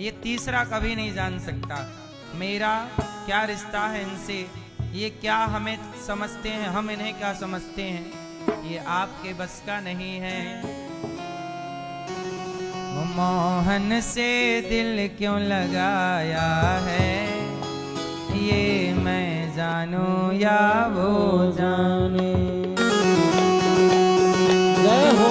ये तीसरा कभी नहीं जान सकता। मेरा क्या रिश्ता है इनसे, ये क्या हमें समझते हैं, हम इन्हें क्या समझते हैं, ये आपके बस का नहीं है। मोहन से दिल क्यों लगाया है, ये मैं जानूं या वो जाने। जय हो।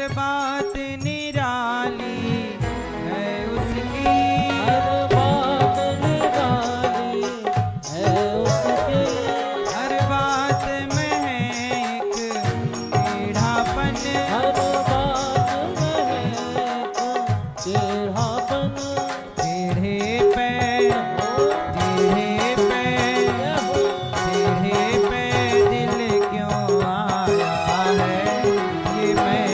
बात निराली है उसकी, हर बात निराली है उसकी, हर बात में है एक टेढ़ापन, हर बात में है एक टेढ़ापन। टेढ़े पैर दिल क्यों आया है, ये मैं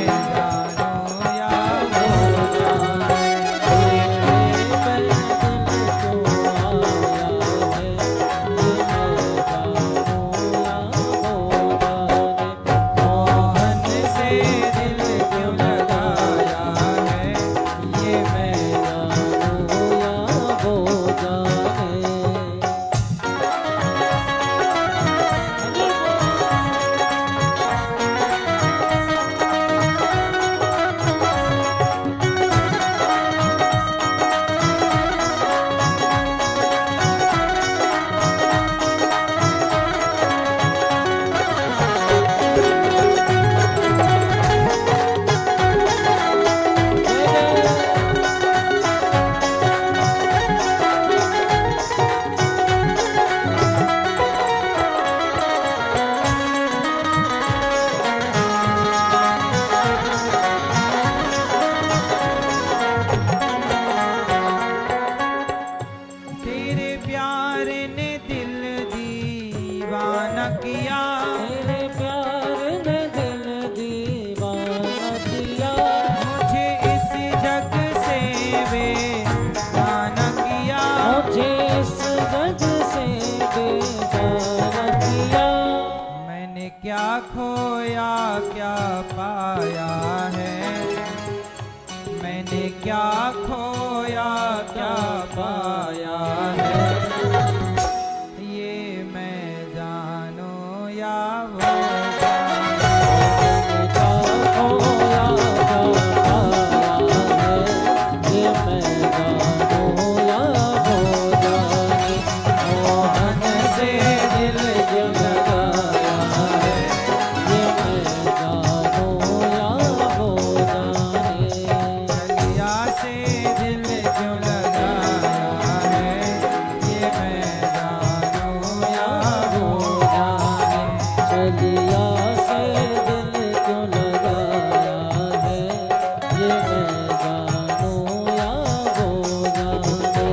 किया, तेरे प्यार ने दिल दीवाना किया, मुझे इस जग से बेगाना किया, मुझे इस जग से बेगाना किया। मैंने क्या खोया क्या पाया है, मैंने क्या खोया क्या पाया है, खोया क्या पाया ये मैं जानूं या वो जाने।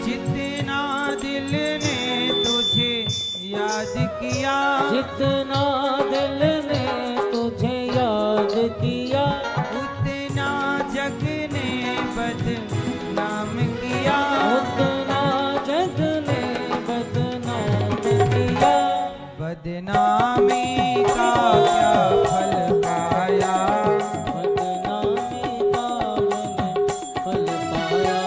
जितना दिल ने तुझे याद किया, जितना दिल ने तुझे याद किया, उतना जग ने बदनाम किया। उतना जग ने बदनाम किया। बदनामी का क्या फल पाया, बदनामी का मैंने फल पाया।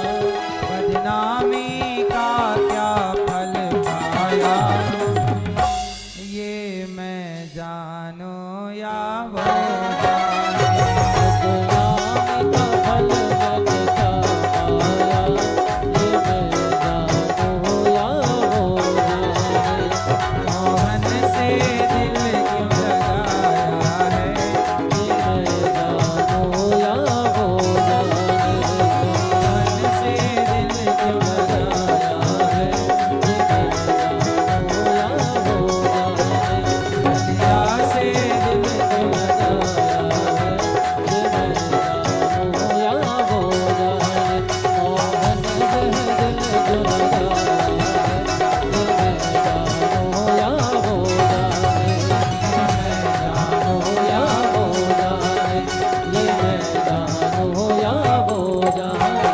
बदनामी का क्या फल पाया। ये मैं जानू या वो जाने। बदनामी का फल मैंने क्या पाया। ये मैं जानूं या वो जाने। मोहन से दिल क्यों लगाया है, ये मैं जानूं या वो जाने। मोहन से दिल क्यों लगाया है। ये मैं जानूं या वो जाने। दिया से दिल क्यों लगाया है। ये मैं जानूं या वो जाने। मोहन से दिल जो लगाया है, ये मैं जानूं या वो जाने। जानूं या वो जाने। ये मैं जानूं या वो जाने।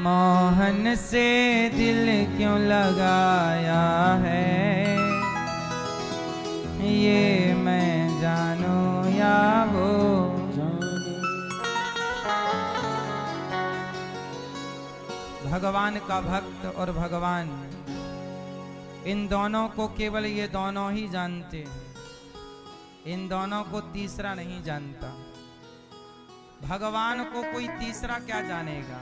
मोहन से दिल क्यों लगाया है, ये मैं जानू या वो। भगवान का भक्त और भगवान, इन दोनों को केवल ये दोनों ही जानते हैं। इन दोनों को तीसरा नहीं जानता। भगवान को कोई तीसरा क्या जानेगा।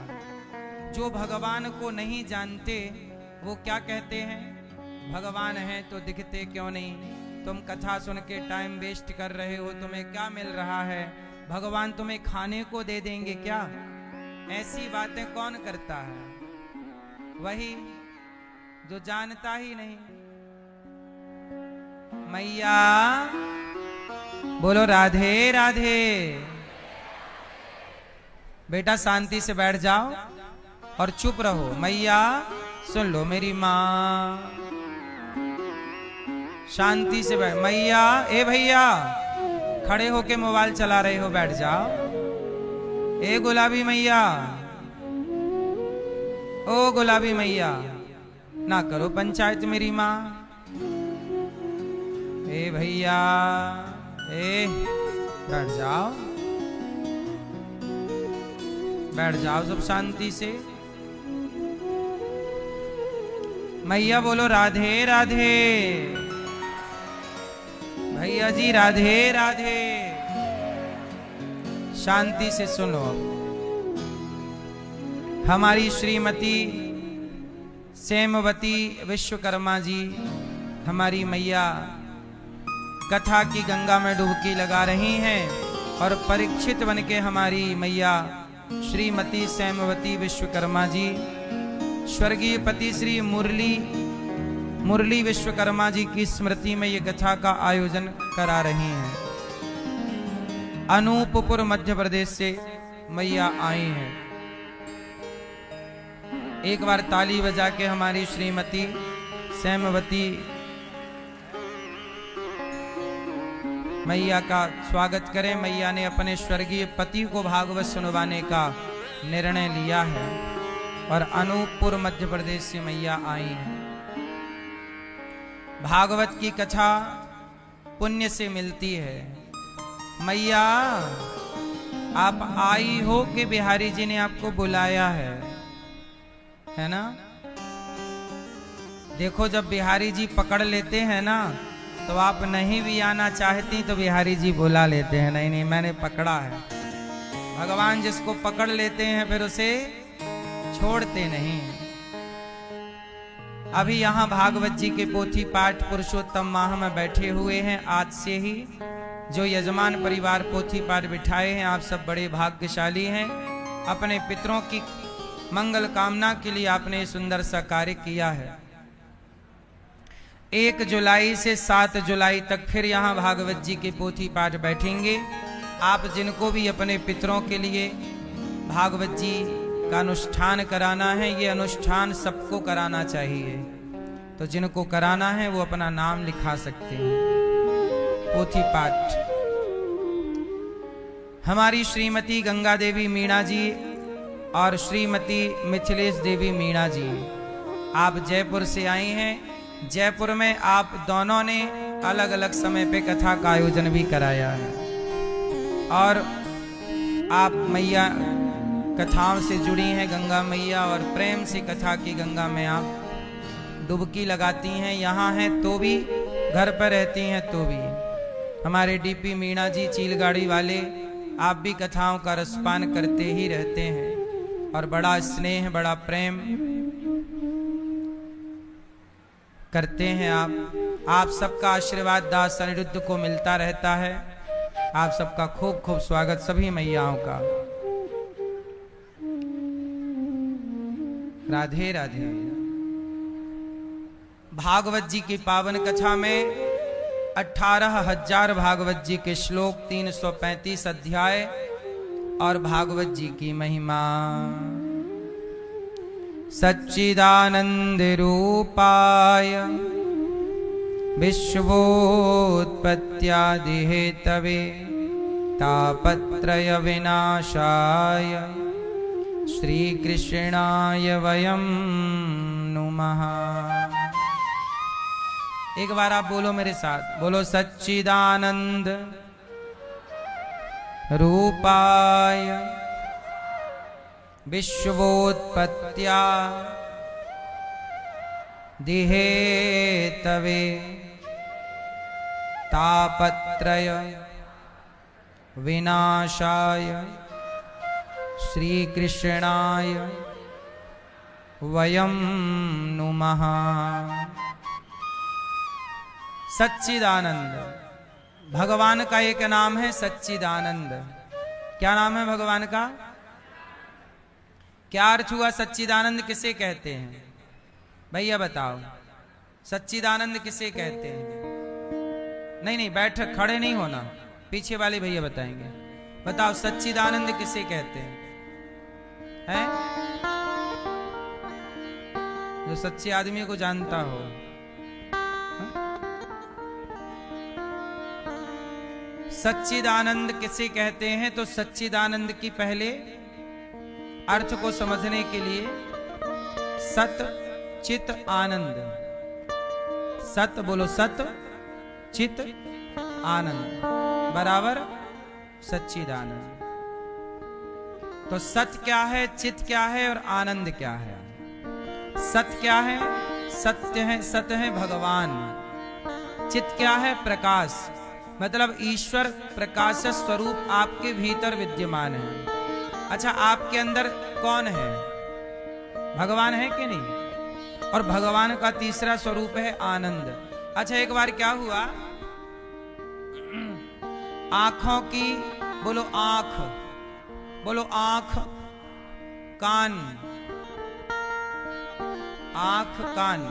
जो भगवान को नहीं जानते वो क्या कहते हैं, भगवान है तो दिखते क्यों नहीं। तुम कथा सुन के टाइम वेस्ट कर रहे हो, तुम्हें क्या मिल रहा है। भगवान तुम्हें खाने को दे देंगे क्या। ऐसी बातें कौन करता है, वही जो जानता ही नहीं। मैया बोलो राधे राधे। बेटा शांति से बैठ जाओ और चुप रहो। मैया सुन लो मेरी माँ, शांति से बैठ। मैया ए भैया खड़े होके मोबाइल चला रहे हो, बैठ जाओ। ए गुलाबी मैया, ओ गुलाबी मैया, ना करो पंचायत मेरी माँ। ए भैया ए बैठ जाओ, बैठ जाओ सब शांति से। मैया बोलो राधे राधे। भैया जी राधे राधे। शांति से सुनो। हमारी श्रीमती सेमवती विश्वकर्मा जी, हमारी मैया कथा की गंगा में डुबकी लगा रही हैं और परीक्षित बन के हमारी मैया श्रीमती सेमवती विश्वकर्मा जी स्वर्गीय पति श्री मुरली मुरली विश्वकर्मा जी की स्मृति में ये कथा का आयोजन करा रही हैं। अनूपपुर मध्य प्रदेश से मैया आई हैं। एक बार ताली बजा के हमारी श्रीमती सैमवती मैया का स्वागत करें। मैया ने अपने स्वर्गीय पति को भागवत सुनवाने का निर्णय लिया है और अनूपपुर मध्य प्रदेश से मैया आई हैं। भागवत की कथा पुण्य से मिलती है। मैया आप आई हो कि बिहारी जी ने आपको बुलाया है ना? देखो, जब बिहारी जी पकड़ लेते हैं ना, तो आप नहीं भी आना चाहती तो बिहारी जी बुला लेते हैं। नहीं नहीं, मैंने पकड़ा है। भगवान जिसको पकड़ लेते हैं फिर उसे छोड़ते नहीं। अभी यहाँ भागवत जी के पोथी पाठ पुरुषोत्तम माह में बैठे हुए हैं। आज से ही जो यजमान परिवार पोथी पाठ बिठाए हैं, आप सब बड़े भाग्यशाली हैं। अपने पितरों की मंगल कामना के लिए आपने सुंदर सा कार्य किया है। 1 जुलाई से 7 जुलाई तक फिर यहाँ भागवत जी के पोथी पाठ बैठेंगे। आप जिनको भी अपने पितरों के लिए भागवत जी का अनुष्ठान कराना है, ये अनुष्ठान सबको कराना चाहिए। तो जिनको कराना है वो अपना नाम लिखा सकते हैं। पोथी पाठ हमारी श्रीमती गंगा देवी मीणा जी और श्रीमती मिथिलेश देवी मीणा जी, आप जयपुर से आई हैं। जयपुर में आप दोनों ने अलग अलग समय पे कथा का आयोजन भी कराया है और आप मैया कथाओं से जुड़ी हैं, गंगा मैया, और प्रेम से कथा की गंगा में आप डुबकी लगाती हैं। यहाँ हैं तो भी, घर पर रहती हैं तो भी। हमारे डीपी मीणा जी चीलगाड़ी वाले, आप भी कथाओं का रसपान करते ही रहते हैं और बड़ा स्नेह, बड़ा प्रेम करते हैं आप सबका आशीर्वाद दास अनिरुद्ध को मिलता रहता है। आप सबका खूब खूब स्वागत सभी मैयाओं का। राधे राधे। भागवत जी की पावन कथा में 18,000 भागवत जी के श्लोक, 335 अध्याय और भागवत जी की महिमा। सच्चिदानंद रूपाय विश्वोत्पत्त्यादि हेतवे तापत्रय विनाशाय श्री कृष्णाय वयं नुमः। एक बार आप बोलो मेरे साथ, बोलो सच्चिदानंद रूपाय विश्वोत्पत्त्या दिहेतवे तापत्रय विनाशाय श्री कृष्णाय वयं नुमः। सच्चिदानंद भगवान का एक नाम है, सच्चिदानंद। क्या नाम है भगवान का? क्या अर्थ हुआ? सच्चिदानंद किसे कहते हैं भैया बताओ? सच्चिदानंद किसे कहते हैं? नहीं, बैठ खड़े नहीं होना, पीछे वाले भैया बताएंगे। बताओ सच्चिदानंद किसे कहते हैं? जो सच्चे आदमी को जानता हो। सच्चिदानंद किसे कहते हैं? तो सच्चिदानंद की पहले अर्थ को समझने के लिए सत चित आनंद, सत बोलो, सत चित आनंद बराबर सच्चिदानंद। तो सत क्या है, चित क्या है और आनंद क्या है? सत क्या है? सत्य है, सत है भगवान। चित क्या है? प्रकाश, मतलब ईश्वर प्रकाश स्वरूप आपके भीतर विद्यमान है। अच्छा, आपके अंदर कौन है? भगवान है कि नहीं? और भगवान का तीसरा स्वरूप है आनंद। अच्छा, एक बार क्या हुआ, आंखों की बोलो आंख, बोलो आंख, कान, आंख कान,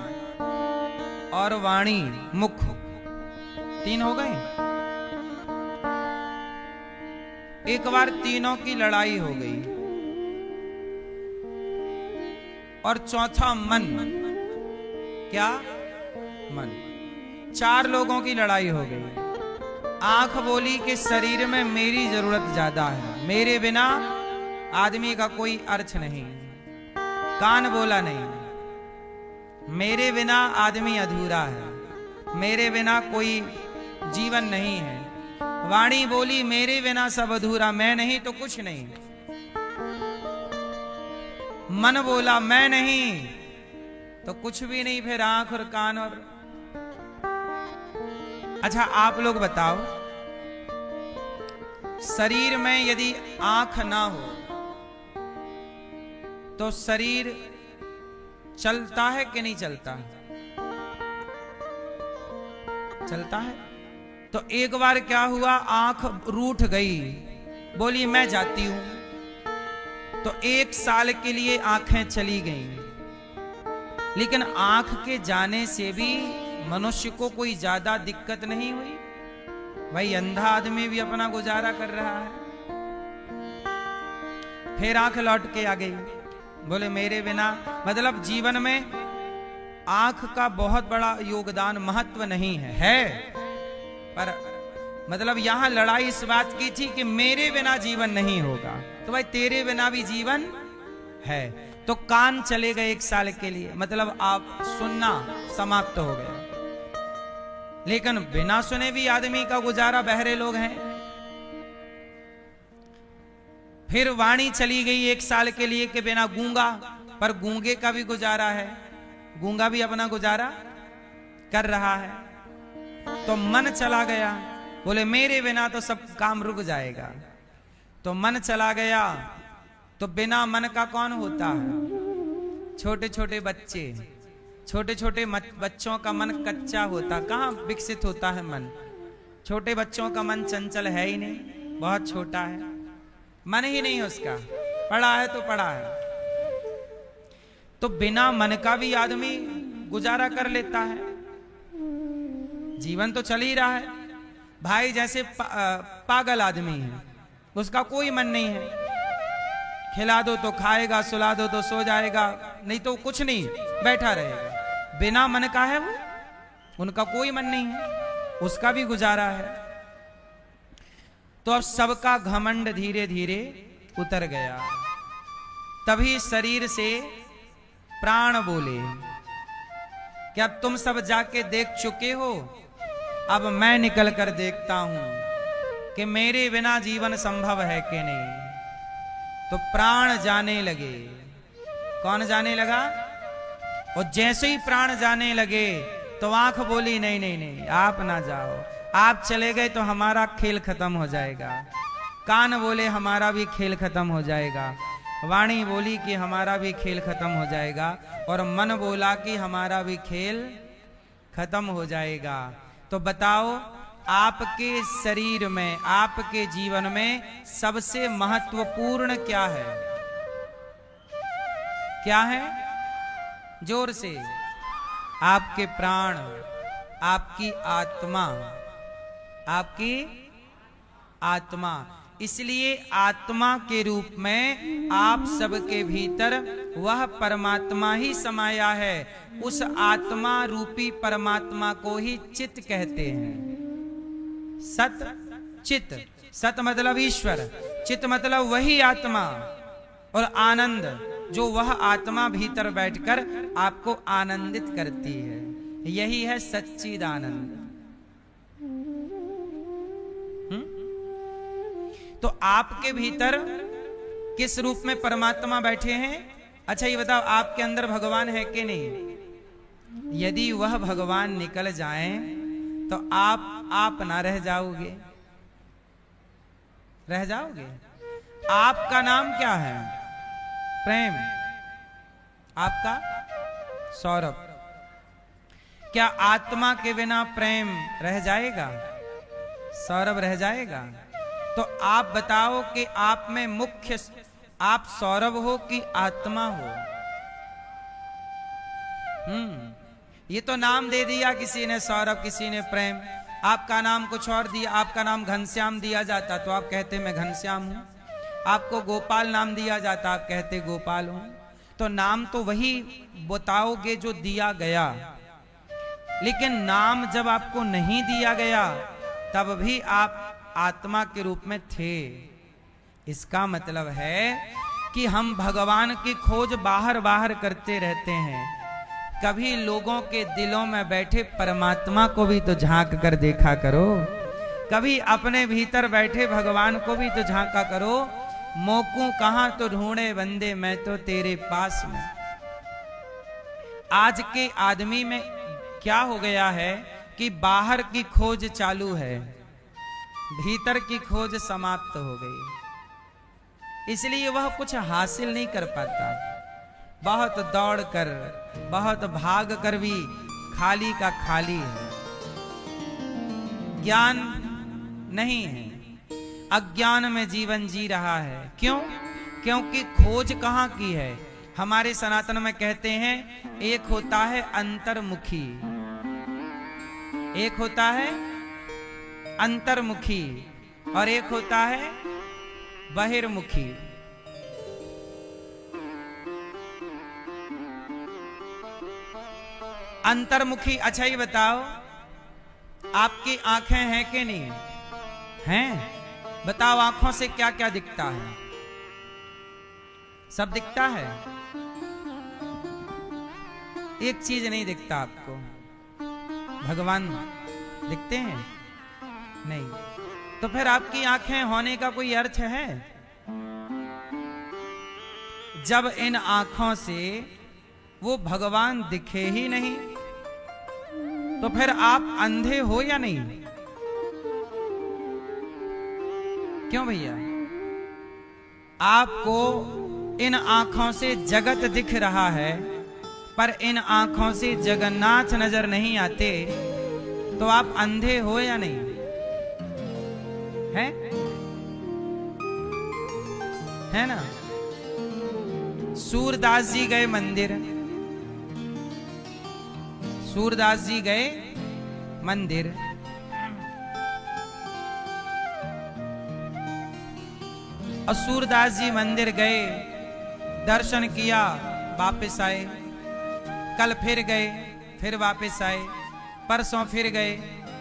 और वाणी मुख, 3 हो गए। एक बार तीनों की लड़ाई हो गई और चौथा मन। क्या? मन। 4 लोगों की लड़ाई हो गई। आंख बोली कि शरीर में मेरी जरूरत ज्यादा है, मेरे बिना आदमी का कोई अर्थ नहीं। कान बोला नहीं, मेरे बिना आदमी अधूरा है, मेरे बिना कोई जीवन नहीं है। वाणी बोली मेरे बिना सब अधूरा, मैं नहीं तो कुछ नहीं। मन बोला मैं नहीं तो कुछ भी नहीं, फिर आंख और कान और। अच्छा आप लोग बताओ, शरीर में यदि आंख ना हो तो शरीर चलता है कि नहीं चलता? चलता है। तो एक बार क्या हुआ, आंख रूठ गई, बोली मैं जाती हूं। तो 1 साल के लिए आंखें चली गईं। लेकिन आंख के जाने से भी मनुष्य को कोई ज्यादा दिक्कत नहीं हुई। भाई अंधा आदमी भी अपना गुजारा कर रहा है। फिर आंख लौट के आ गई, बोले मेरे बिना, मतलब जीवन में आंख का बहुत बड़ा योगदान, महत्व नहीं है पर मतलब यहां लड़ाई इस बात की थी कि मेरे बिना जीवन नहीं होगा। तो भाई तेरे बिना भी जीवन है। तो कान चले गए 1 साल के लिए, मतलब आप सुनना समाप्त हो गया। लेकिन बिना सुने भी आदमी का गुजारा, बहरे लोग हैं। फिर वाणी चली गई 1 साल के लिए कि बिना गूंगा, पर गूंगे का भी गुजारा है, गूंगा भी अपना गुजारा कर रहा है। तो मन चला गया, बोले मेरे बिना तो सब काम रुक जाएगा। तो मन चला गया, तो बिना मन का कौन होता है? छोटे छोटे बच्चे, छोटे छोटे बच्चों का मन कच्चा होता, कहाँ विकसित होता है मन। छोटे बच्चों का मन चंचल है ही नहीं, बहुत छोटा है, मन ही नहीं उसका, पड़ा है तो पड़ा है। तो बिना मन का भी आदमी गुजारा कर लेता है, जीवन तो चल ही रहा है। भाई जैसे पागल आदमी है, उसका कोई मन नहीं है, खिला दो तो खाएगा, सुला दो तो सो जाएगा, नहीं तो कुछ नहीं, बैठा रहेगा। बिना मन का है वो, उनका कोई मन नहीं है, उसका भी गुजारा है। तो अब सबका घमंड धीरे धीरे उतर गया। तभी शरीर से प्राण बोले, क्या तुम सब जाके देख चुके हो? अब मैं निकल कर देखता हूं कि मेरे बिना जीवन संभव है कि नहीं। तो प्राण जाने लगे। कौन जाने लगा? और जैसे ही प्राण जाने लगे तो आंख बोली नहीं नहीं नहीं, आप ना जाओ, आप चले गए तो हमारा खेल खत्म हो जाएगा। कान बोले हमारा भी खेल खत्म हो जाएगा। वाणी बोली कि हमारा भी खेल खत्म हो जाएगा। और मन बोला कि हमारा भी खेल खत्म हो जाएगा। तो बताओ, आपके शरीर में, आपके जीवन में सबसे महत्वपूर्ण क्या है? क्या है? जोर से। आपके प्राण, आपकी आत्मा, आपकी आत्मा। इसलिए आत्मा के रूप में आप सबके भीतर वह परमात्मा ही समाया है। उस आत्मा रूपी परमात्मा को ही चित कहते हैं। सत चित, सत मतलब ईश्वर, चित मतलब वही आत्मा, और आनंद जो वह आत्मा भीतर बैठकर आपको आनंदित करती है, यही है सच्चिदानंद। तो आपके भीतर किस रूप में परमात्मा बैठे हैं? अच्छा ये बताओ, आपके अंदर भगवान है कि नहीं? यदि वह भगवान निकल जाएं तो आप ना रह जाओगे? रह जाओगे? आपका नाम क्या है? प्रेम। आपका सौरभ। क्या आत्मा के बिना प्रेम रह जाएगा? सौरभ रह जाएगा? तो आप बताओ कि आप में मुख्य, आप सौरभ हो कि आत्मा हो? ये तो नाम दे दिया किसी ने सौरभ, किसी ने प्रेम, आपका नाम कुछ और दिया, आपका नाम घनश्याम दिया जाता तो आप कहते मैं घनश्याम हूं, आपको गोपाल नाम दिया जाता आप कहते गोपाल हूं। तो नाम तो वही बताओगे जो दिया गया, लेकिन नाम जब आपको नहीं दिया गया तब भी आप आत्मा के रूप में थे। इसका मतलब है कि हम भगवान की खोज बाहर बाहर करते रहते हैं। कभी लोगों के दिलों में बैठे परमात्मा को भी तो झांक कर देखा करो, कभी अपने भीतर बैठे भगवान को भी तो झांका करो। मोकू कहां तो ढूंढे बंदे, मैं तो तेरे पास में। आज के आदमी में क्या हो गया है कि बाहर की खोज चालू है, भीतर की खोज समाप्त हो गई, इसलिए वह कुछ हासिल नहीं कर पाता। बहुत दौड़ कर, बहुत भाग कर भी खाली का खाली है, ज्ञान नहीं है, अज्ञान में जीवन जी रहा है। क्यों? क्योंकि खोज कहां की है। हमारे सनातन में कहते हैं एक होता है अंतर्मुखी, एक होता है अंतर्मुखी और एक होता है बहिर्मुखी। अंतर्मुखी, अच्छा ये बताओ आपकी आंखें हैं कि नहीं हैं? बताओ आंखों से क्या क्या दिखता है? सब दिखता है, एक चीज नहीं दिखता आपको, भगवान दिखते हैं नहीं। तो फिर आपकी आंखें होने का कोई अर्थ है? जब इन आंखों से वो भगवान दिखे ही नहीं तो फिर आप अंधे हो या नहीं? क्यों भैया? आपको इन आंखों से जगत दिख रहा है, पर इन आंखों से जगन्नाथ नजर नहीं आते, तो आप अंधे हो या नहीं? है ना? सूरदास जी गए मंदिर, सूरदास जी गए मंदिर, और सूरदास जी मंदिर गए, दर्शन किया, वापस आए, कल फिर गए, फिर वापस आए, परसों फिर गए,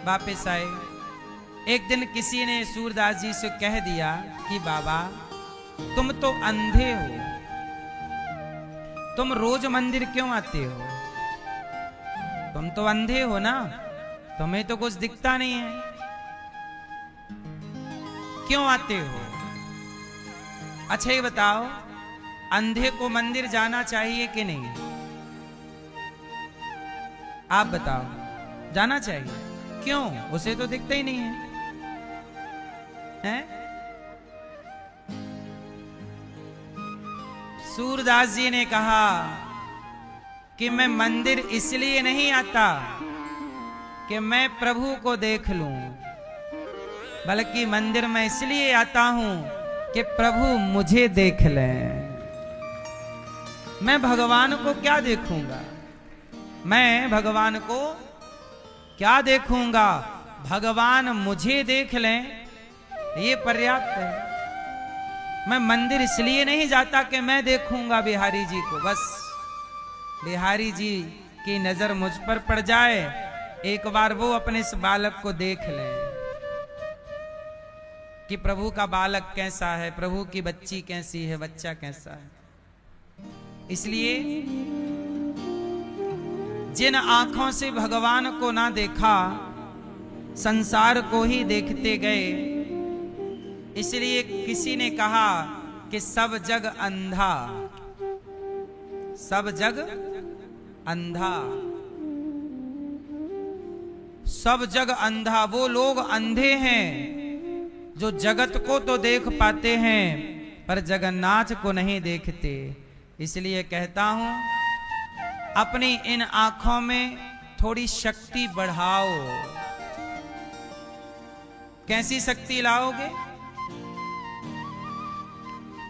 वापस आए। एक दिन किसी ने सूरदास जी से कह दिया कि बाबा तुम तो अंधे हो, तुम रोज मंदिर क्यों आते हो? तुम तो अंधे हो ना, तुम्हें तो कुछ दिखता नहीं है, क्यों आते हो? अच्छा ये बताओ अंधे को मंदिर जाना चाहिए कि नहीं? आप बताओ, जाना चाहिए। क्यों? उसे तो दिखता ही नहीं है, हैं? सूरदास जी ने कहा कि मैं मंदिर इसलिए नहीं आता कि मैं प्रभु को देख लूं, बल्कि मंदिर में इसलिए आता हूं कि प्रभु मुझे देख लें। मैं भगवान को क्या देखूंगा? मैं भगवान को क्या देखूंगा? भगवान मुझे देख लें, ये पर्याप्त है। मैं मंदिर इसलिए नहीं जाता कि मैं देखूंगा बिहारी जी को, बस बिहारी जी की नजर मुझ पर पड़ जाए, एक बार वो अपने इस बालक को देख लें कि प्रभु का बालक कैसा है, प्रभु की बच्ची कैसी है, बच्चा कैसा है। इसलिए जिन आंखों से भगवान को ना देखा, संसार को ही देखते गए, इसलिए किसी ने कहा कि सब जग अंधा, सब जग अंधा, सब जग अंधा। वो लोग अंधे हैं जो जगत को तो देख पाते हैं पर जगन्नाथ को नहीं देखते। इसलिए कहता हूं अपनी इन आंखों में थोड़ी शक्ति बढ़ाओ। कैसी शक्ति लाओगे?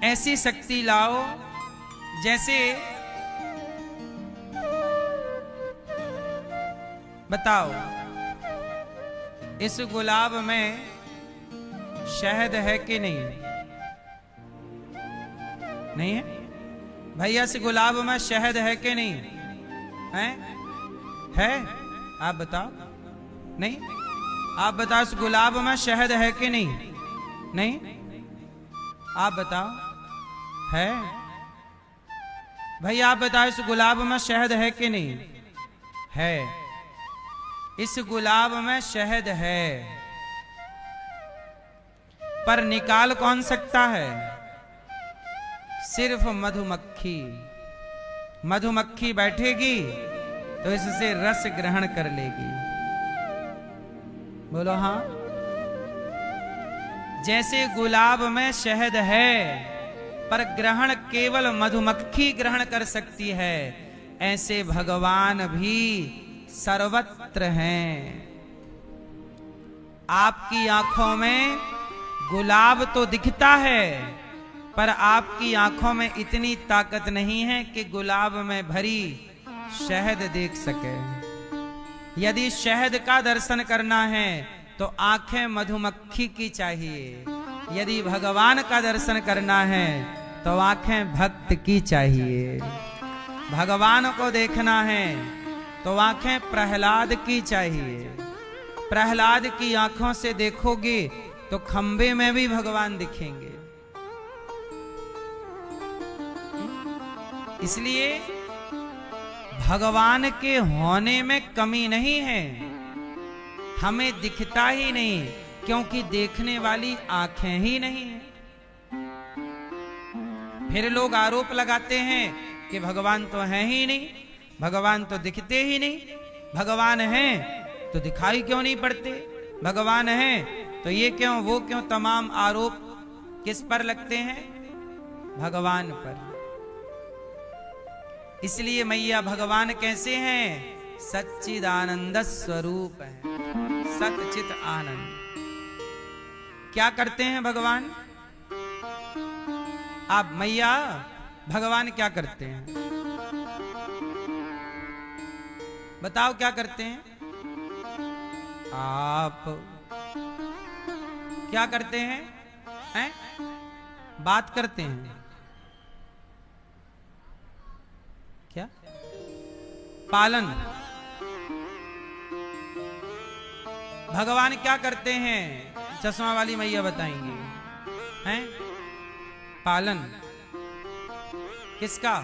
ऐसी शक्ति लाओ जैसे बताओ इस गुलाब में शहद है कि नहीं? नहीं है भैया, इस गुलाब में शहद है कि नहीं है? आप बताओ। नहीं? आप बताओ इस गुलाब में शहद है कि नहीं? नहीं? आप बताओ। है भैया, आप बताओ इस गुलाब में शहद है कि नहीं? है। इस गुलाब में शहद है, पर निकाल कौन सकता है? सिर्फ मधुमक्खी। मधुमक्खी बैठेगी तो इससे रस ग्रहण कर लेगी। बोलो हाँ। जैसे गुलाब में शहद है पर ग्रहण केवल मधुमक्खी ग्रहण कर सकती है, ऐसे भगवान भी सर्वत्र हैं। आपकी आंखों में गुलाब तो दिखता है, पर आपकी आंखों में इतनी ताकत नहीं है कि गुलाब में भरी शहद देख सके। यदि शहद का दर्शन करना है तो आंखें मधुमक्खी की चाहिए, यदि भगवान का दर्शन करना है तो आंखें भक्त की चाहिए। भगवान को देखना है तो आंखें प्रहलाद की चाहिए। प्रहलाद की आंखों से देखोगे तो खंबे में भी भगवान दिखेंगे। इसलिए भगवान के होने में कमी नहीं है, हमें दिखता ही नहीं क्योंकि देखने वाली आंखें ही नहीं है। फिर लोग आरोप लगाते हैं कि भगवान तो है ही नहीं, भगवान तो दिखते ही नहीं। भगवान है तो दिखाई क्यों नहीं पड़ते? भगवान है तो ये क्यों वो क्यों? तमाम आरोप किस पर लगते हैं? भगवान पर। इसलिए मैया भगवान कैसे हैं? सच्चिदानंद स्वरूप है, सच्चित आनंद। क्या करते हैं भगवान? आप मैया भगवान क्या करते हैं? बताओ क्या करते हैं? आप क्या करते हैं? हैं? बात करते हैं क्या? पालन। भगवान क्या करते हैं? चश्मा वाली मैया बताएंगी। हैं? पालन। किसका?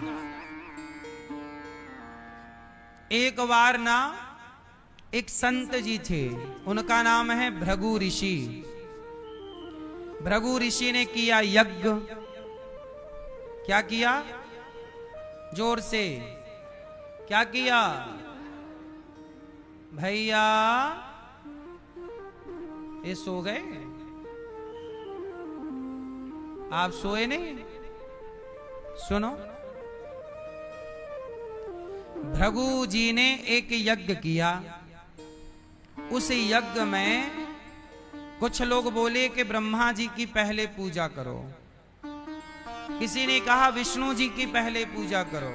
एक बार ना एक संत जी थे, उनका नाम है भृगु ऋषि। भृगु ऋषि ने किया यज्ञ। क्या किया? जोर से क्या किया? भैया ये सो गए? आप सोए नहीं? सुनो, भृगु जी ने एक यज्ञ किया। उस यज्ञ में कुछ लोग बोले कि ब्रह्मा जी की पहले पूजा करो, किसी ने कहा विष्णु जी की पहले पूजा करो,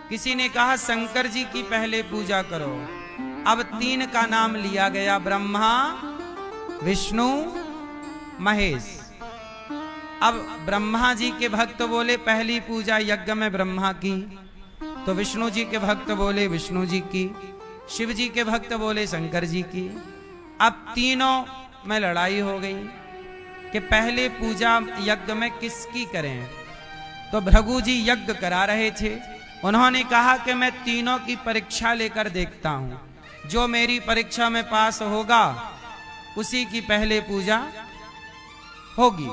किसी ने कहा शंकर जी की पहले पूजा करो। अब तीन का नाम लिया गया, ब्रह्मा विष्णु महेश। अब ब्रह्मा जी के भक्त बोले पहली पूजा यज्ञ में ब्रह्मा की, तो विष्णु जी के भक्त बोले विष्णु जी की, शिव जी के भक्त बोले शंकर जी की। अब तीनों में लड़ाई हो गई कि पहले पूजा यज्ञ में किसकी करें। तो भृगु जी यज्ञ करा रहे थे, उन्होंने कहा कि मैं तीनों की परीक्षा लेकर देखता हूं, जो मेरी परीक्षा में पास होगा उसी की पहले पूजा होगी।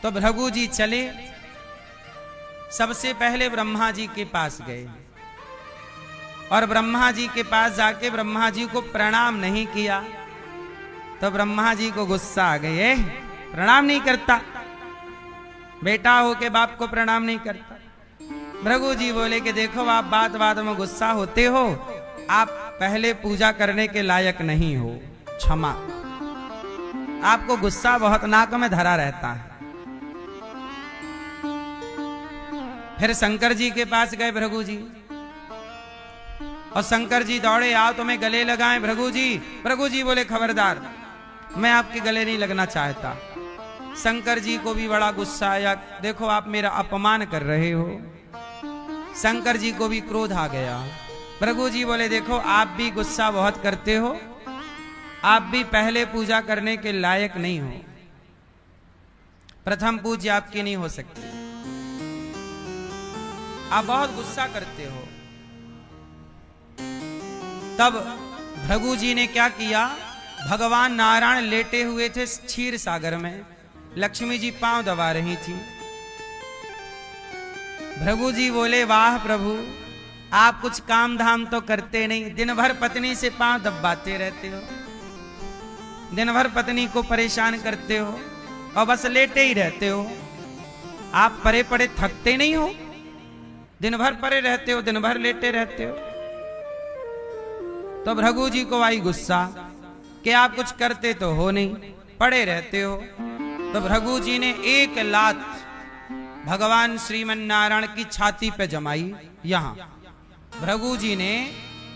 तो भृगु जी चले, सबसे पहले ब्रह्मा जी के पास गए और ब्रह्मा जी के पास जाके ब्रह्मा जी को प्रणाम नहीं किया। तो ब्रह्मा जी को गुस्सा आ गए, प्रणाम नहीं करता, बेटा हो के बाप को प्रणाम नहीं करता। भृगु जी बोले कि देखो आप बात बात में गुस्सा होते हो, आप पहले पूजा करने के लायक नहीं हो, क्षमा। आपको गुस्सा बहुत नाक में धरा रहता है। फिर शंकर जी के पास गए भृगु जी और शंकर जी दौड़े, आओ तुम्हें गले लगाएं भृगु जी। भृगु जी बोले खबरदार, मैं आपके गले नहीं लगना चाहता। शंकर जी को भी बड़ा गुस्सा आया, देखो आप मेरा अपमान कर रहे हो। शंकर जी को भी क्रोध आ गया। भृगु जी बोले देखो आप भी गुस्सा बहुत करते हो, आप भी पहले पूजा करने के लायक नहीं हो, प्रथम पूज्य आपकी नहीं हो सकती, आप बहुत गुस्सा करते हो। तब भृगु जी ने क्या किया, भगवान नारायण लेटे हुए थे क्षीर सागर में, लक्ष्मी जी पांव दबा रही थी। भृगु जी बोले वाह प्रभु, आप कुछ काम धाम तो करते नहीं, दिन भर पत्नी से पांव दबाते रहते हो, दिन भर पत्नी को परेशान करते हो और बस लेटे ही रहते हो। आप परे परे थकते नहीं हो, दिन भर परे रहते हो, दिन भर लेटे रहते हो। तो भृगु जी को आई गुस्सा कि आप कुछ करते तो हो नहीं, पड़े रहते हो। तो भृगु जी ने एक लात भगवान श्रीमन नारायण की छाती पे जमाई। यहां भृगु जी ने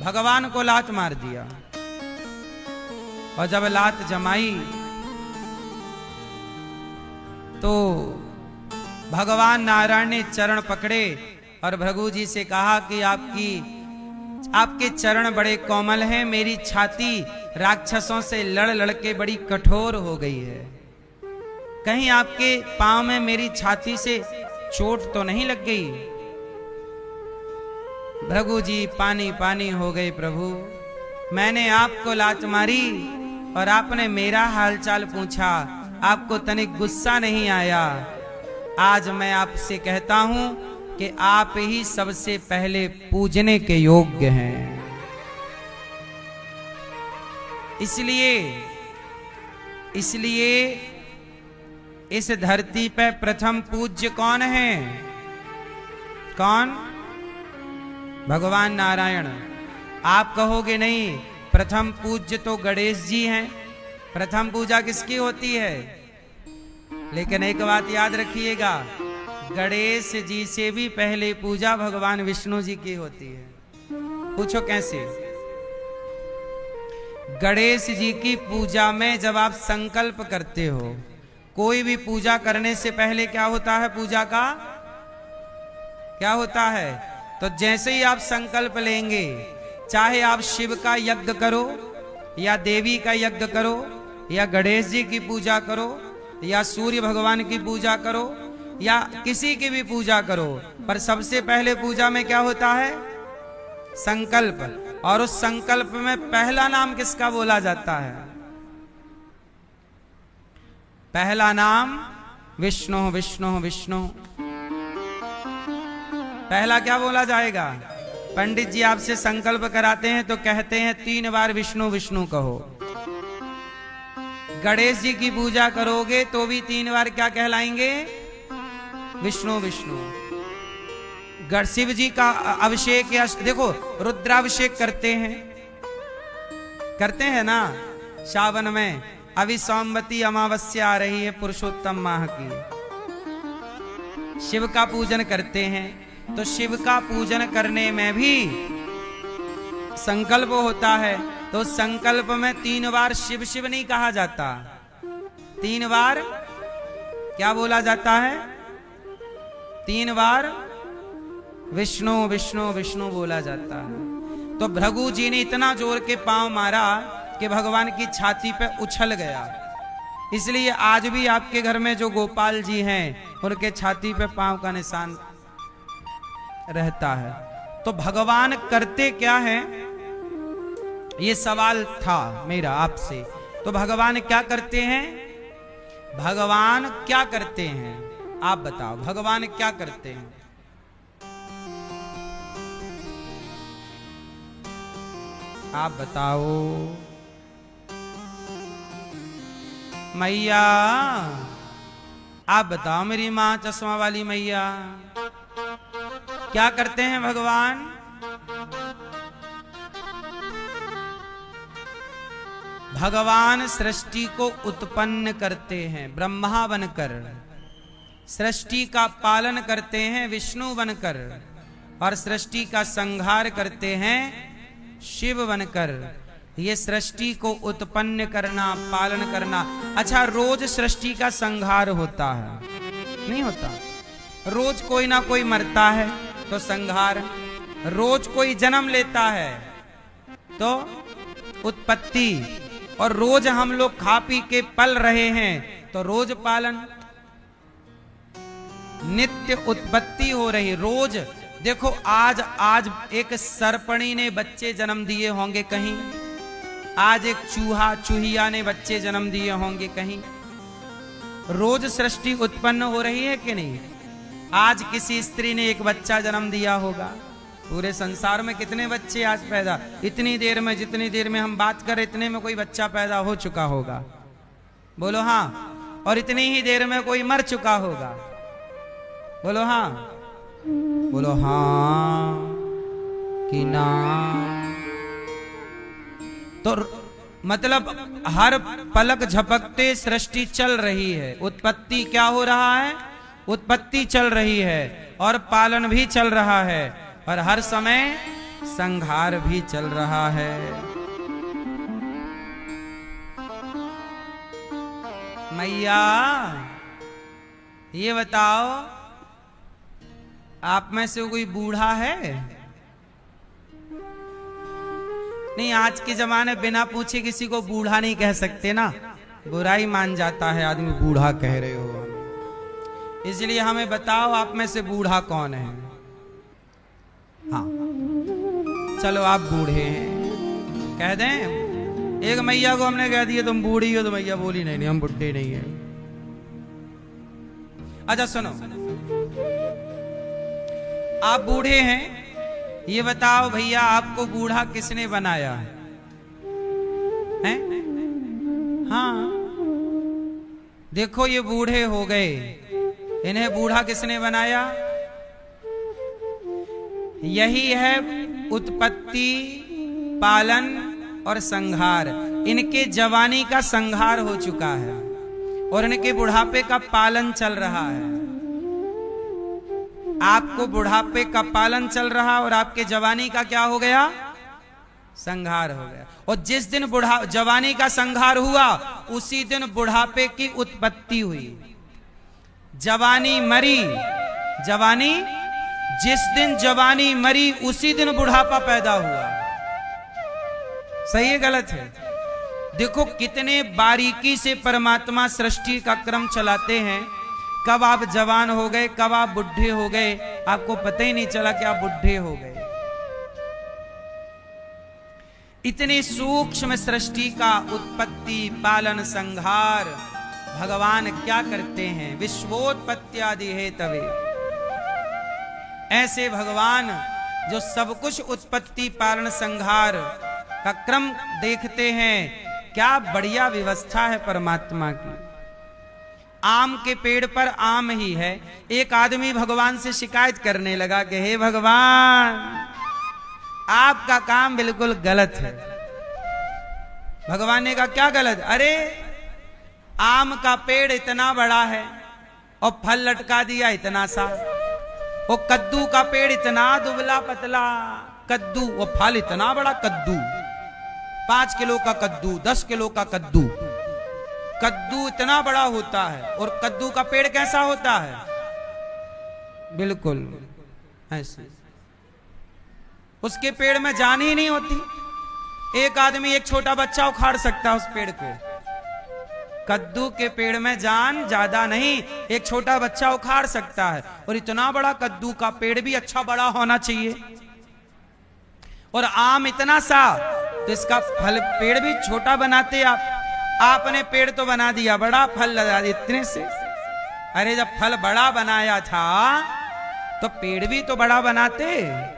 भगवान को लात मार दिया, और जब लात जमाई तो भगवान नारायण ने चरण पकड़े और भृगु जी से कहा कि आपके चरण बड़े कोमल हैं, मेरी छाती राक्षसों से लड़ लड़ के बड़ी कठोर हो गई है, कहीं आपके पांव में मेरी छाती से चोट तो नहीं लग गई। भृगु जी पानी पानी हो गए, प्रभु मैंने आपको लात मारी और आपने मेरा हालचाल पूछा, आपको तनिक गुस्सा नहीं आया। आज मैं आपसे कहता हूं कि आप ही सबसे पहले पूजने के योग्य हैं। इसलिए इस धरती पे प्रथम पूज्य कौन है? कौन? भगवान नारायण। आप कहोगे नहीं, प्रथम पूज्य तो गणेश जी हैं, प्रथम पूजा किसकी होती है? लेकिन एक बात याद रखिएगा, गणेश जी से भी पहले पूजा भगवान विष्णु जी की होती है। पूछो कैसे? गणेश जी की पूजा में जब आप संकल्प करते हो, कोई भी पूजा करने से पहले क्या होता है? पूजा का क्या होता है? तो जैसे ही आप संकल्प लेंगे, चाहे आप शिव का यज्ञ करो या देवी का यज्ञ करो या गणेश जी की पूजा करो या सूर्य भगवान की पूजा करो या किसी की भी पूजा करो, पर सबसे पहले पूजा में क्या होता है? संकल्प। और उस संकल्प में पहला नाम किसका बोला जाता है? पहला नाम विष्णु विष्णु विष्णु। पहला क्या बोला जाएगा? पंडित जी आपसे संकल्प कराते हैं तो कहते हैं 3 बार विष्णु विष्णु कहो। गणेश जी की पूजा करोगे तो भी 3 बार क्या कहलाएंगे? विष्णु विष्णु। शिव जी का अभिषेक या देखो रुद्राभिषेक करते हैं ना सावन में। अभी सोमवती अमावस्या आ रही है पुरुषोत्तम माह की, शिव का पूजन करते हैं। तो शिव का पूजन करने में भी संकल्प होता है, तो संकल्प में 3 बार शिव शिव नहीं कहा जाता, 3 बार क्या बोला जाता है? 3 बार विष्णु विष्णु विष्णु बोला जाता है। तो भृगु जी ने इतना जोर के पांव मारा कि भगवान की छाती पे उछल गया। इसलिए आज भी आपके घर में जो गोपाल जी हैं, उनके छाती पे पांव का निशान रहता है। तो भगवान करते क्या हैं? ये सवाल था मेरा आपसे। तो भगवान क्या करते हैं? भगवान क्या करते हैं? आप बताओ, भगवान क्या करते हैं? आप बताओ मैया, आप बताओ मेरी मां चश्मा वाली मैया, क्या करते हैं भगवान? भगवान सृष्टि को उत्पन्न करते हैं ब्रह्मा बनकर, सृष्टि का पालन करते हैं विष्णु बनकर, और सृष्टि का संहार करते हैं शिव बनकर ये सृष्टि को उत्पन्न करना, पालन करना। अच्छा, रोज सृष्टि का संहार होता है? नहीं होता। रोज कोई ना कोई मरता है तो संहार, रोज कोई जन्म लेता है तो उत्पत्ति, और रोज हम लोग खा पी के पल रहे हैं तो रोज पालन। नित्य उत्पत्ति हो रही रोज। देखो आज एक सर्पणी ने बच्चे जन्म दिए होंगे कहीं, आज एक चूहा चूहिया ने बच्चे जन्म दिए होंगे कहीं। रोज सृष्टि उत्पन्न हो रही है कि नहीं? आज किसी स्त्री ने एक बच्चा जन्म दिया होगा। पूरे संसार में कितने बच्चे आज पैदा, इतनी देर में, जितनी देर में हम बात करें इतने में कोई बच्चा पैदा हो चुका होगा। बोलो हाँ। और इतनी ही देर में कोई मर चुका होगा। बोलो हाँ। बोलो हाँ कि ना। तो मतलब हर पलक झपकते सृष्टि चल रही है। उत्पत्ति क्या हो रहा है? उत्पत्ति चल रही है और पालन भी चल रहा है, और हर समय संहार भी चल रहा है। मैया ये बताओ, आप में से कोई बूढ़ा है? नहीं, आज के जमाने बिना पूछे किसी को बूढ़ा नहीं कह सकते ना, बुराई मान जाता है आदमी, बूढ़ा कह रहे हो। इसलिए हमें बताओ आप में से बूढ़ा कौन है? हाँ चलो आप बूढ़े हैं, कह दें। एक मैया को हमने कह दिया तुम बूढ़ी हो, तो मैया बोली नहीं हम बुढ़े नहीं है। अच्छा सुनो, आप बूढ़े हैं, ये बताओ भैया आपको बूढ़ा किसने बनाया है? हाँ देखो ये बूढ़े हो गए, इन्हें बूढ़ा किसने बनाया? यही है उत्पत्ति, पालन और संहार। इनके जवानी का संहार हो चुका है और इनके बुढ़ापे का पालन चल रहा है। आपको बुढ़ापे का पालन चल रहा और आपके जवानी का क्या हो गया? संहार हो गया। और जिस दिन जवानी का संहार हुआ उसी दिन बुढ़ापे की उत्पत्ति हुई। जवानी मरी, जवानी जिस दिन जवानी मरी उसी दिन बुढ़ापा पैदा हुआ। सही है गलत है? देखो कितने बारीकी से परमात्मा सृष्टि का क्रम चलाते हैं। कब आप जवान हो गए, कब आप बुढ़े हो गए, आपको पता ही नहीं चला कि आप बुढ़े हो गए। इतने सूक्ष्म सृष्टि का उत्पत्ति, पालन, संहार भगवान क्या करते हैं? विश्वोत्पत्त्यादि हेतवे। ऐसे भगवान जो सब कुछ उत्पत्ति, पालन, संहार का क्रम देखते हैं। क्या बढ़िया व्यवस्था है परमात्मा की। आम के पेड़ पर आम ही है। एक आदमी भगवान से शिकायत करने लगा कि हे भगवान आपका काम बिल्कुल गलत है। भगवान ने कहा क्या गलत? अरे आम का पेड़ इतना बड़ा है और फल लटका दिया इतना सा। वो कद्दू का पेड़ इतना दुबला पतला कद्दू, वो फल इतना बड़ा कद्दू, 5 किलो का कद्दू, 10 किलो का कद्दू। कद्दू इतना बड़ा होता है और कद्दू का पेड़ कैसा होता है? बिल्कुल ऐसे। उसके पेड़ में जान ही नहीं होती। एक आदमी, एक छोटा बच्चा उखाड़ सकता है उस पेड़ को। कद्दू के पेड़ में जान ज्यादा नहीं, एक छोटा बच्चा उखाड़ सकता है। और इतना बड़ा कद्दू का पेड़ भी अच्छा बड़ा होना चाहिए। और आम इतना सा, तो इसका फल पेड़ भी छोटा बनाते आप। आपने पेड़ तो बना दिया बड़ा, फल लगा दिया इतने से। अरे जब फल बड़ा बनाया था तो पेड़ भी तो बड़ा बनाते।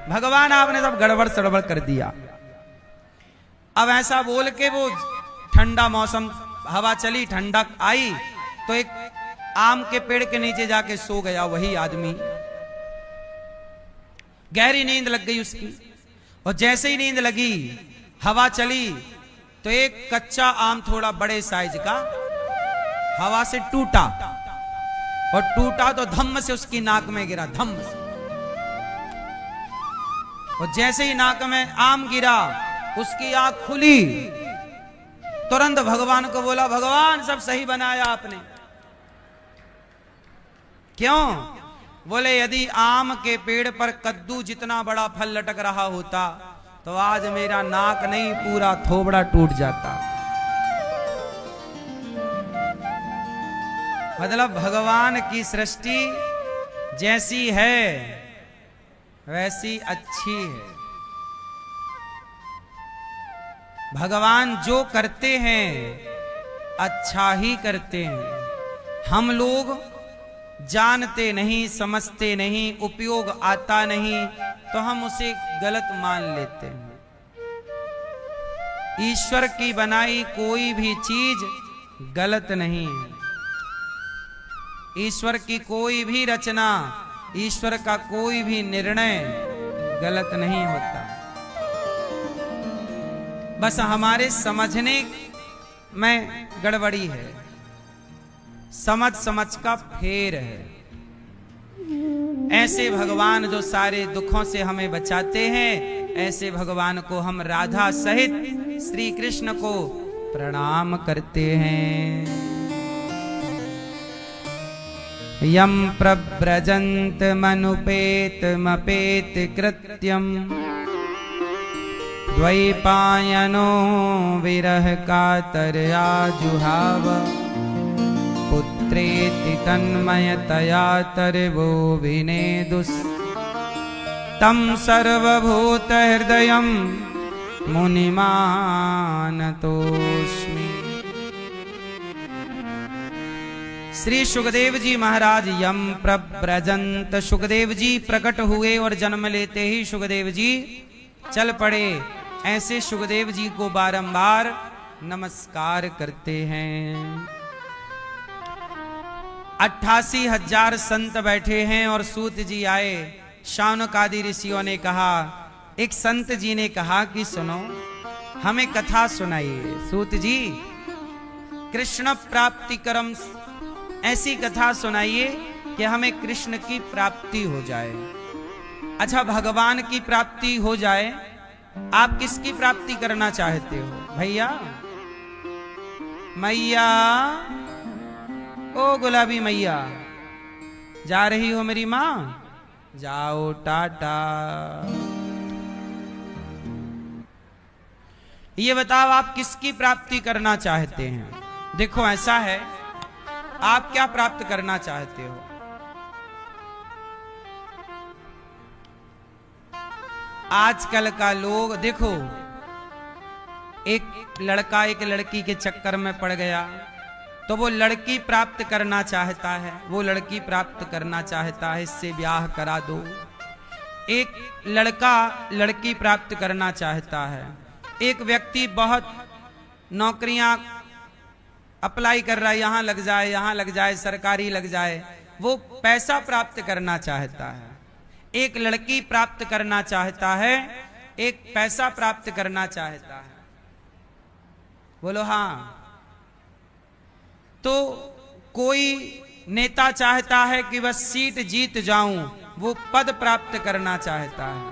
भगवान आपने सब गड़बड़ सड़बड़ कर दिया। अब ऐसा बोल के वो ठंडा मौसम, हवा चली, ठंडक आई, तो एक आम के पेड़ के नीचे जाके सो गया वही आदमी। गहरी नींद लग गई उसकी। और जैसे ही नींद लगी, हवा चली, तो एक कच्चा आम थोड़ा बड़े साइज का हवा से टूटा। और टूटा तो धम्म से उसकी नाक में गिरा, धम्म से। और जैसे ही नाक में आम गिरा उसकी आंख खुली, तुरंत भगवान को बोला, भगवान सब सही बनाया आपने। क्यों? बोले यदि आम के पेड़ पर कद्दू जितना बड़ा फल लटक रहा होता तो आज मेरा नाक नहीं पूरा थोबड़ा टूट जाता। मतलब भगवान की सृष्टि जैसी है वैसी अच्छी है। भगवान जो करते हैं अच्छा ही करते हैं। हम लोग जानते नहीं, समझते नहीं, उपयोग आता नहीं तो हम उसे गलत मान लेते हैं। ईश्वर की बनाई कोई भी चीज गलत नहीं है। ईश्वर की कोई भी रचना, ईश्वर का कोई भी निर्णय गलत नहीं होता। बस हमारे समझने में गड़बड़ी है, समझ का फेर है। ऐसे भगवान जो सारे दुखों से हमें बचाते हैं, ऐसे भगवान को हम राधा सहित श्री कृष्ण को प्रणाम करते हैं। यम प्रव्रजन्त मनुपेत मपेत कृत्यम द्वैपायनो विरह कातरया जुहाव पुत्रेति तन्मयतया तरवो विनेदुस् तं सर्वभूत हृदयं मुनिमानतोस्मि। श्री सुखदेव जी महाराज यम प्रव्रजंत, सुखदेव जी प्रकट हुए और जन्म लेते ही सुखदेव जी चल पड़े। ऐसे सुखदेव जी को बारंबार नमस्कार करते हैं। 88,000 संत बैठे हैं और सूत जी आए। शौनक आदि ऋषियों ने कहा, एक संत जी ने कहा कि सुनो हमें कथा सुनाइए। सूत जी कृष्ण प्राप्ति करम, ऐसी कथा सुनाइए कि हमें कृष्ण की प्राप्ति हो जाए। अच्छा भगवान की प्राप्ति हो जाए, आप किसकी प्राप्ति करना चाहते हो भैया? मैया, ओ गुलाबी मैया, जा रही हो मेरी मां? जाओ टाटा। ये बताओ आप किसकी प्राप्ति करना चाहते हैं? देखो ऐसा है, आप क्या प्राप्त करना चाहते हो? आजकल का लोग देखो, एक लड़का एक लड़की के चक्कर में पड़ गया तो वो लड़की प्राप्त करना चाहता है, वो लड़की प्राप्त करना चाहता है, इससे ब्याह करा दो। एक लड़का लड़की प्राप्त करना चाहता है। एक व्यक्ति बहुत नौकरियां अप्लाई कर रहा है, यहां लग जाए, यहां लग जाए, सरकारी लग जाए, वो पैसा प्राप्त करना चाहता है। एक लड़की प्राप्त करना चाहता है, एक पैसा प्राप्त करना चाहता है। बोलो हाँ। तो कोई नेता चाहता है कि बस सीट जीत जाऊं, वो पद प्राप्त करना चाहता है।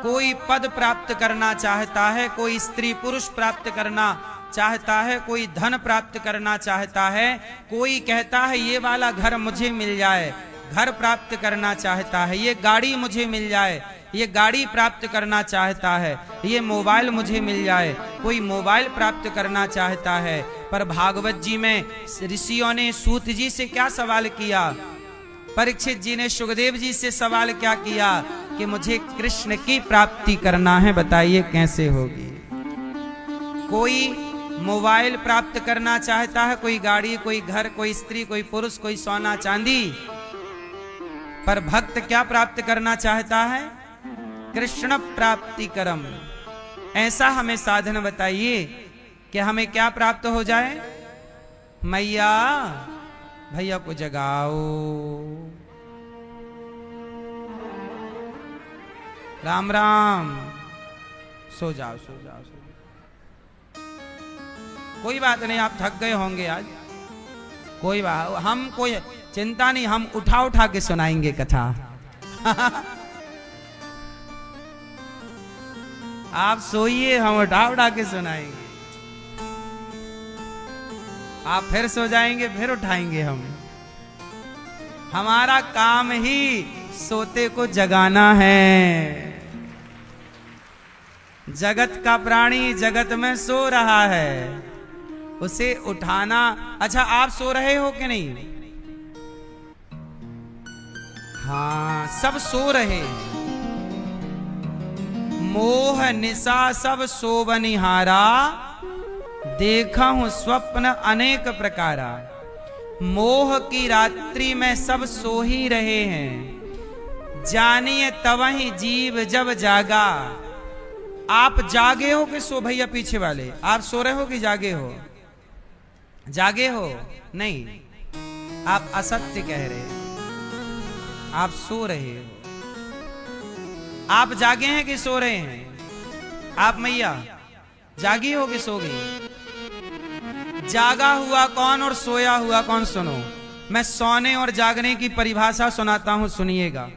कोई पद प्राप्त करना चाहता है, कोई स्त्री पुरुष प्राप्त करना चाहता है, कोई धन प्राप्त करना चाहता है, कोई कहता है ये वाला घर मुझे मिल जाए, घर प्राप्त करना चाहता है, ये गाड़ी मुझे मिल जाए, ये गाड़ी प्राप्त करना चाहता है, ये मोबाइल मुझे मिल जाए, कोई मोबाइल प्राप्त करना चाहता है। पर भागवत जी में ऋषियों ने सूत जी से क्या सवाल किया? परीक्षित जी ने सुखदेव जी से सवाल क्या किया कि मुझे कृष्ण की प्राप्ति करना है, बताइए कैसे होगी? कोई मोबाइल प्राप्त करना चाहता है, कोई गाड़ी, कोई घर, कोई स्त्री, कोई पुरुष, कोई सोना चांदी। पर भक्त क्या प्राप्त करना चाहता है? कृष्ण प्राप्ति करम। ऐसा हमें साधन बताइए कि हमें क्या प्राप्त हो जाए। मैया, भैया को जगाओ। राम राम। सो जाओ, सो जाओ, सो जाओ। कोई बात नहीं, आप थक गए होंगे आज, कोई बात, हम कोई चिंता नहीं, हम उठा उठा के सुनाएंगे कथा। आप सोइए, हम उठा उठा के सुनाएंगे। आप फिर सो जाएंगे, फिर उठाएंगे हम। हमारा काम ही सोते को जगाना है। जगत का प्राणी जगत में सो रहा है, उसे उठाना। अच्छा, आप सो रहे हो कि नहीं? हाँ, सब सो रहे हैं। मोह निशा सब सोबनिहारा, देखा हूं स्वप्न अनेक प्रकारा। मोह की रात्रि में सब सो ही रहे हैं, जानिए तवहीं जीव जब जागा। आप जागे हो कि सो? भैया पीछे वाले, आप सो रहे हो कि जागे हो? जागे हो? नहीं, आप असत्य कह रहे हैं। आप सो रहे हो। आप जागे हैं कि सो रहे हैं? आप मैया जागी हो कि सो गई? जागा हुआ कौन और सोया हुआ कौन? सुनो, मैं सोने और जागने की परिभाषा सुनाता हूं, सुनिएगा।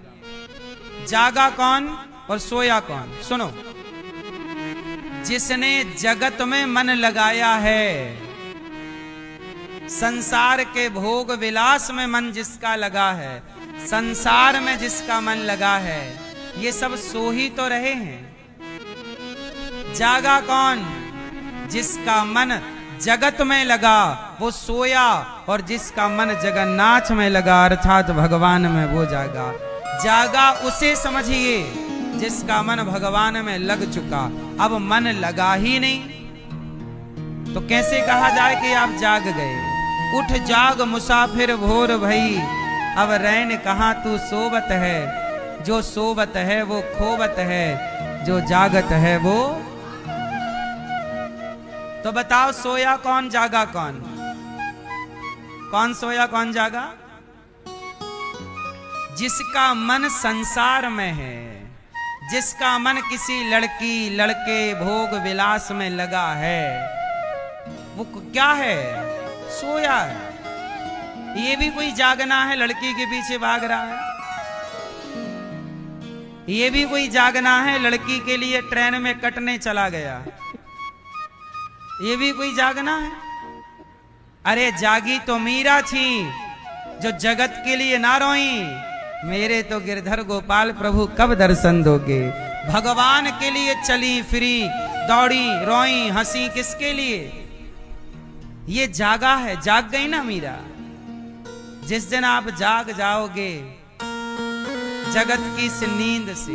जागा कौन और सोया कौन? सुनो, जिसने जगत में मन लगाया है, संसार के भोग विलास में मन जिसका लगा है, संसार में जिसका मन लगा है, ये सब सो ही तो रहे हैं। जागा कौन? जिसका मन जगत में लगा वो सोया, और जिसका मन जगन्नाथ में लगा अर्थात भगवान में वो जागा। जागा उसे समझिए जिसका मन भगवान में लग चुका। अब मन लगा ही नहीं तो कैसे कहा जाए कि आप जाग गए? उठ जाग मुसाफिर भोर भई, अब रैन कहाँ तू सोवत है। जो सोवत है वो खोवत है, जो जागत है वो। तो बताओ, सोया कौन, जागा कौन? कौन सोया कौन जागा? जिसका मन संसार में है, जिसका मन किसी लड़की लड़के भोग विलास में लगा है, वो क्या है? सोया है। ये भी कोई जागना है? लड़की के पीछे भाग रहा है। ये भी कोई जागना है? लड़की के लिए ट्रेन में कटने चला गया। ये भी कोई जागना है? अरे जागी तो मीरा थी जो जगत के लिए ना रोई। मेरे तो गिरधर गोपाल प्रभु कब दर्शन दोगे। भगवान के लिए चली फिरी, दौड़ी रोई हंसी, किसके लिए? ये जागा है। जाग गई ना मीरा। जिस दिन आप जाग जाओगे जगत की इस नींद से,